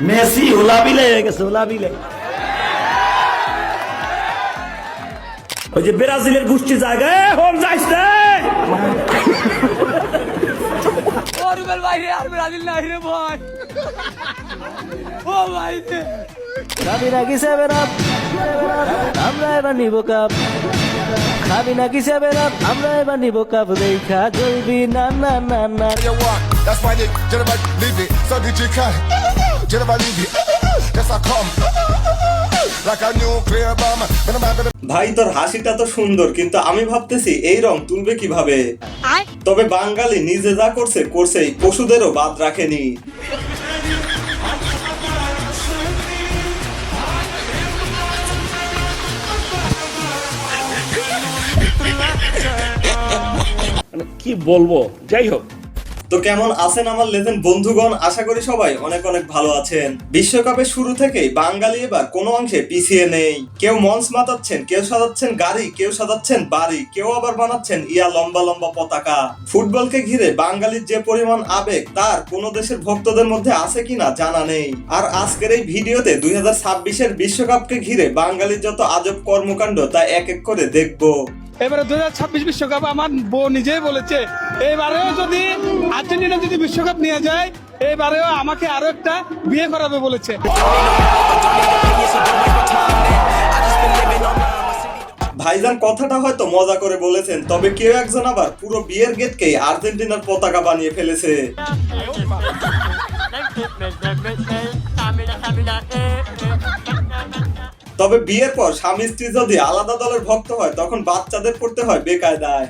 Messi ওলাবিলে হয়ে গেছে, ওলাবিলে। ওই যে ব্রাজিলের গোষ্ঠী জায়গায় হোম যাইস রে। ও রুবেল ভাই রে, আর ব্রাজিল নাই রে ভাই। ও ভাই রে, খাবি নাকি 7 আপ, আমরা এবার নিব কাপ। খাবি নাকি 7 আপ, আমরা এবার নিব কাপ। দেখা জ্বলবি না না না না। That's why they never leave it. So did you cut? Never leave it. Yes, I come. Like a nuclear bomb. When I'm out ভাই তোর হাসিটা তো সুন্দর, কিন্তু আমি ভাবতেছি এই রং তুলবে কিভাবে। তবে বাঙালি নিজে যা করছে করছেই, পশুদেরও বাদ রাখেনি। মানে কি বলবো, যাই হোক। তো কেমন আছেন আমার লেজেন্ড বন্ধুগণ? আশা করি সবাই অনেক অনেক ভালো আছেন। বিশ্বকাপের শুরু থেকেই বাঙালি এবার কোনো অংশে পিছিয়ে নেই। কেউ মঞ্চ মাতাচ্ছেন, কেউ সাজাচ্ছেন গাড়ি, কেউ সাজাচ্ছেন বাড়ি, কেউ আবার বানাচ্ছেন লম্বা লম্বা পতাকা। ফুটবলকে ঘিরে বাঙালির যে পরিমাণ আবেগ, তার কোন দেশের ভক্তদের মধ্যে আছে কিনা জানা নেই। আর আজকের এই ভিডিওতে 2026-এর বিশ্বকাপকে ঘিরে বাঙালির যত আজব কর্মকাণ্ড তা এক এক করে দেখবো। এবারে 2026 বিশ্বকাপ আমার বউ নিজেই বলেছে, এবারেও যদি আর্জেন্টিনা যদি বিশ্বকাপ নিয়ে যায়, এবারেও আমাকে আরো একটা বিয়ে করাবে বলেছে। ভাইজান কথাটা হয়তো মজা করে বলেছেন, তবে কেউ একজন আবার পুরো বিয়ের গেটকে আর্জেন্টিনার পতাকা বানিয়ে ফেলেছে। তবে বিয়ের পর স্বামী স্ত্রী যদি আলাদা দলের ভক্ত হয়, তখন বাচ্চাদের পড়তে হয় বেকায়দায়।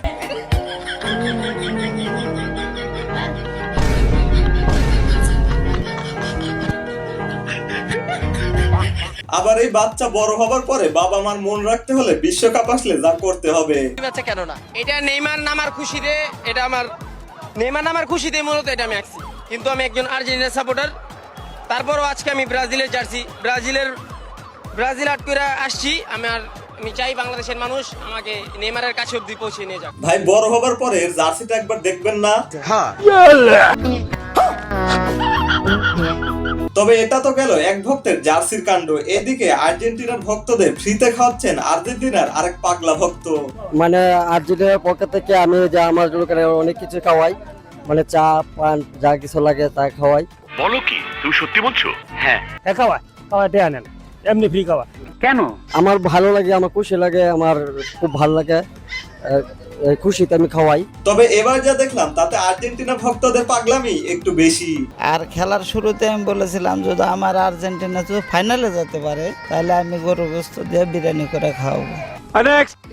আবার এই বাচ্চা বড় হবার পরে বাবা মার মন রাখতে হলে বিশ্বকাপ আসলে যা করতে হবে। কেন না, এটা নেইমার নামার খুশিতে, এটা আমার নেইমার নামার খুশিতে মূলত এটা আমি আঁকছি। কিন্তু আমি একজন আর্জেন্টিনা সাপোর্টার, তারপরও আজকে আমি ব্রাজিলের জার্সি, ব্রাজিল আট করে আসছি। আমি চাই বাংলাদেশের মানুষ আমাকে নেইমারের কাছে অব্দি পৌঁছে নিয়ে যাক। ভাই বড় হবার পরে এর জার্সিটা একবার দেখবেন না? তবে এটা তো গেল এক ভক্তের জার্সির কাণ্ড। এদিকে আর্জেন্টিনার ভক্তদের ফ্রিতে খাওয়াচ্ছেন আর্জেন্টিনার আরেক পাগলা ভক্ত। মানে আর্জেন্টিনার পক্ষ থেকে আমি যে আমার লোকেরা অনেক কিছু খাওয়াই, মানে চা পান যা কিছু লাগে তা খাওয়াই। বলো কি, তুমি সত্যি বলছো? হ্যাঁ খাওয়া খাওয়া দেয়া নেন, এমনি ফ্রি খাওয়া। কেন? আমার ভালো লাগে, আমার খুশি লাগে, আমার খুব ভালো লাগে, খুশিতে আমি খাওয়াই। তবে এবার যা দেখলাম তাতে আর্জেন্টিনা ভক্তদের পাগলামি একটু বেশি। আর খেলার শুরুতে আমি বলেছিলাম যদি আমার আর্জেন্টিনা যদি ফাইনালে যেতে পারে, তাহলে আমি গরু গোস্ত দিয়ে বিরিয়ানি করে খাওয়াবো।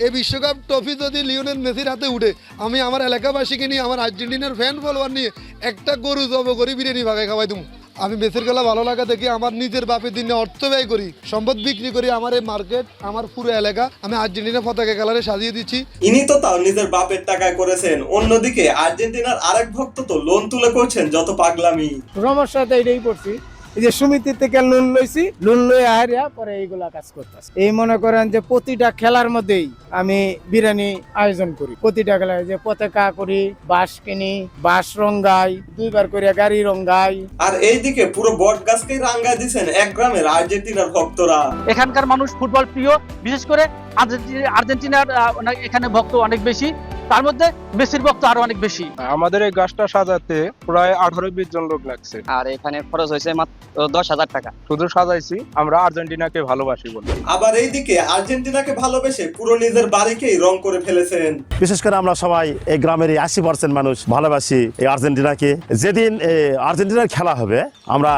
এই বিশ্বকাপ ট্রফি যদি লিওনেল মেসির হাতে উঠে, আমি আমার এলাকাবাসীকে নিয়ে, আমার আর্জেন্টিনার ফ্যান ফলোয়ার নিয়ে একটা গরু জব করে বিরিয়ানি ভাগে খাওয়াই দেবো। আমি মেসির খেলা ভালো লাগা দেখি আমার নিজের বাপের দিনে অর্থ ব্যয় করি, সম্পদ বিক্রি করি, আমার এই মার্কেট, আমার পুরো এলাকা আমি আর্জেন্টিনা পতাকা কালারে সাজিয়ে দিচ্ছি। ইনি তো তাও নিজের বাপের টাকায় করেছেন। অন্যদিকে আর্জেন্টিনার আরেক ভক্ত তো লোন তুলে করছেন যত পাগলামি। সমস্যাটা এটাই করছি, এই যে সমিতি থেকে লোন লইছি, লোন লই আহারিয়া পরে এইগুলা কাজ করতেছি। এই মনে করেন যে প্রতিটা খেলার মধ্যেই আমি বিরিয়ানি আয়োজন করি। প্রতিটা খেলায় যে পতাকা করি, বাঁশ কিনি, বাঁশ রঙ্গাই, 2বার করে গাড়ি রঙ্গাই। আর এইদিকে পুরো বট গাছকেই রাঙ্গায় দিচ্ছেন এক গ্রামের আর্জেন্টিনার ভক্তরা। এখানকার মানুষ ফুটবল প্রিয়, বিশেষ করে আর্জেন্টিনার এখানে ভক্ত অনেক বেশি, তার মধ্যে মেসির ভক্ত আরো অনেক বেশি। আমাদের এই গাছটা সাজাতে প্রায় 18-20 জন লোক লাগছে। আর এখানে খরচ হয়েছে মাত্র 10,000 টাকা। শুধু সাজাইছি, আমরা আর্জেন্টিনাকে ভালোবাসি বলে। আবার এইদিকে আর্জেন্টিনাকে ভালোবেসে পুরো নিজের বাড়িকেই রং করে ফেলেছেন। বিশেষ করে আমরা সবাই এই গ্রামের 80% মানুষ ভালোবাসি এই আর্জেন্টিনাকে। যেদিন আর্জেন্টিনার খেলা হবে, আমরা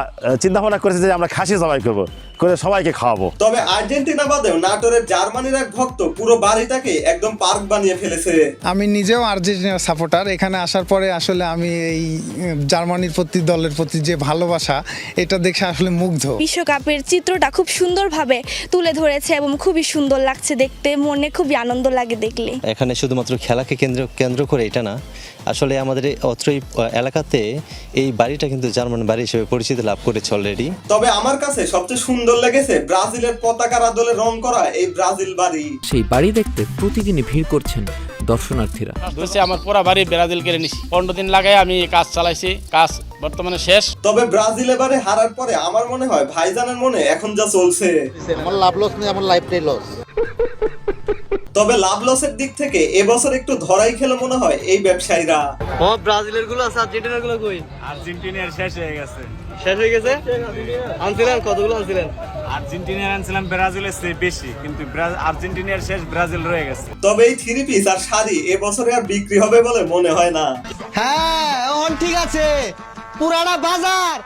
চিন্তা ভাবনা করেছি যে আমরা খাসি জবাই করবো, করে সবাইকে খাওয়াবো। তবে আর্জেন্টিনা বাদেও নাটোরের জার্মানির এক ভক্ত পুরো বাড়িটাকে একদম পার্ক বানিয়ে ফেলেছে। আমি নিজেও আর্জেন্টিনার সাপোর্টার। এখানে আসার পরে আসলে আমি এই জার্মানির প্রতি দলের প্রতি যে ভালোবাসা, এটা দেখে আসলে মুগ্ধ। বিশ্বকাপের চিত্রটা খুব সুন্দরভাবে তুলে ধরেছে এবং খুবই সুন্দর লাগছে দেখতে, মনে খুবই আনন্দ লাগে দেখলে। এখানে শুধুমাত্র খেলাকে কেন্দ্র করে এটা না, আসলে আমাদের অত্রই এলাকাতে এই বাড়িটা কিন্তু জার্মান বাড়ি হিসেবে পরিচিতি লাভ করেছে অলরেডি। তবে আমার কাছে সবচেয়ে সুন্দর লেগেছে ব্রাজিলের পতাকার আদলে রং করা এই ব্রাজিল বাড়ি। সেই বাড়ি দেখতে প্রতিদিনই ভিড় করছেন দর্শনার্থীরা। আমার পুরা বাড়ি ব্রাজিল কেড়ে নিছি, 15 দিন লাগাই আমি কাজ চালাইছি, কাজ বর্তমানে শেষ। তবে ব্রাজিল এবারে হারার পরে আমার মনে হয় ভাইজানের মনে এখন যা চলছে, আমার লাভ লস নেই, আমার লাইফটাই লস। তবে লাভ লসের দিক থেকে এবছর একটু ধরাই খেলে মনে হয় এই ব্যবসায়ীরা। ব্রাজিলের গুলো আছে, আর্জেন্টিনার গুলো কই? আর্জেন্টিনার শেষ হয়ে গেছে। শেষ হয়ে গেছে? আনছিলেন কতগুলো আনছিলেন? আর্জেন্টিনার আনছিলাম ব্রাজিলের চেয়ে বেশি, কিন্তু আর্জেন্টিনার শেষ, ব্রাজিল রয়ে গেছে। তবে এই 3 পিস আর শাড়ি এবছরে আর বিক্রি হবে বলে মনে হয় না। হ্যাঁ ঠিক আছে, পুরানা বাজার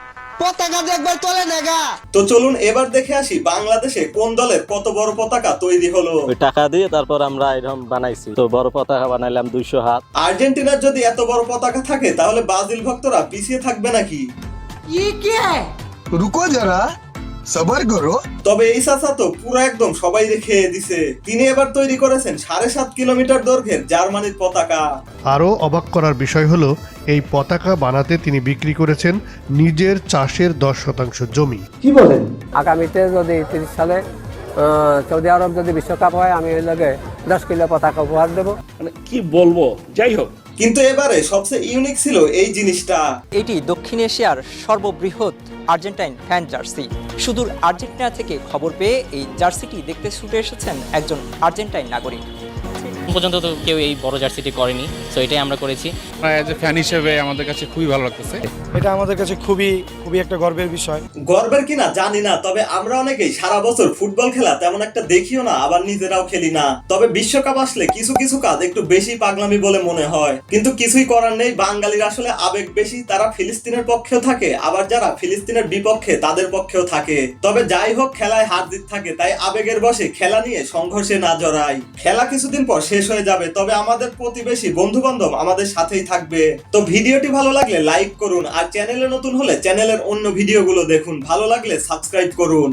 পতাকা দেখবার তোলে দেখা। তো চলুন এবার দেখে আসি বাংলাদেশে কোন দলের কত বড় পতাকা তৈরি হলো। ওই টাকা দিয়ে তারপর আমরা এরকম বানাইছি, তো বড় পতাকা বানাইলাম 200 হাত। আর্জেন্টিনার যদি এত বড় পতাকা থাকে তাহলে ব্রাজিল ভক্তরা পিছিয়ে থাকবে নাকি? रुको जरा सबर करो। তবে এই চাচা তো পুরো একদম সবাই রেখে দিছে। তিনি এবার তৈরি করেছেন 7.5 কিলোমিটার দৈর্ঘ্যের জার্মানির পতাকা। আরও অবাক করার বিষয় হলো এই পতাকা বানাতে তিনি বিক্রি করেছেন নিজের চাষের 10% জমি। কি বলেন? আগামীতে যদি 30 সালে সৌদি আরব যদি বিশ্বকাপ হয়, আমি ওই লগে 10 কিলো পতাকা উপহার দেবো। মানে কি বলবো, যাই হোক। কিন্তু এবারে সবচেয়ে ইউনিক ছিল এই জিনিসটা। এটি দক্ষিণ এশিয়ার সর্ববৃহৎ আর্জেন্টাইন ফ্যান জার্সি। সুদূর আর্জেন্টিনা থেকে খবর পেয়ে এই জার্সিটি দেখতে ছুটে এসেছেন একজন আর্জেন্টাইন নাগরিক। পর্যন্ত তো কেউ এই বড় জার্সিটি করেনি, তো এটাই আমরা করেছি। এজ এ ফ্যান হিসেবে আমাদের কাছে খুবই ভালো লাগতেছে। এটা আমাদের কাছে খুবই একটা গর্বের বিষয়। গর্বের কিনা জানি না, তবে আমরা অনেকেই সারা বছর ফুটবল খেলা তেমন একটা দেখিও না, আবার নিজেরাও খেলি না। তবে বিশ্বকাপ আসলে কিছু কিছু কাজ একটু বেশি পাগলামি বলে মনে হয়, কিন্তু কিছুই করার নেই। বাঙালির আসলে আবেগ বেশি, তারা ফিলিস্তিনের পক্ষেও থাকে, আবার যারা ফিলিস্তিনের বিপক্ষে তাদের পক্ষেও থাকে। তবে যাই হোক, খেলায় হার জিত থাকে, তাই আবেগের বশে খেলা নিয়ে সংঘর্ষে না জড়াই। খেলা কিছুদিন পর শেষ হয়ে যাবে, তবে আমাদের প্রতিবেশী বন্ধু বান্ধব আমাদের সাথেই থাকবে। তো ভিডিওটি ভালো লাগলে লাইক করুন, আর চ্যানেলে নতুন হলে চ্যানেলের অন্য ভিডিওগুলো দেখুন। ভালো লাগলে সাবস্ক্রাইব করুন।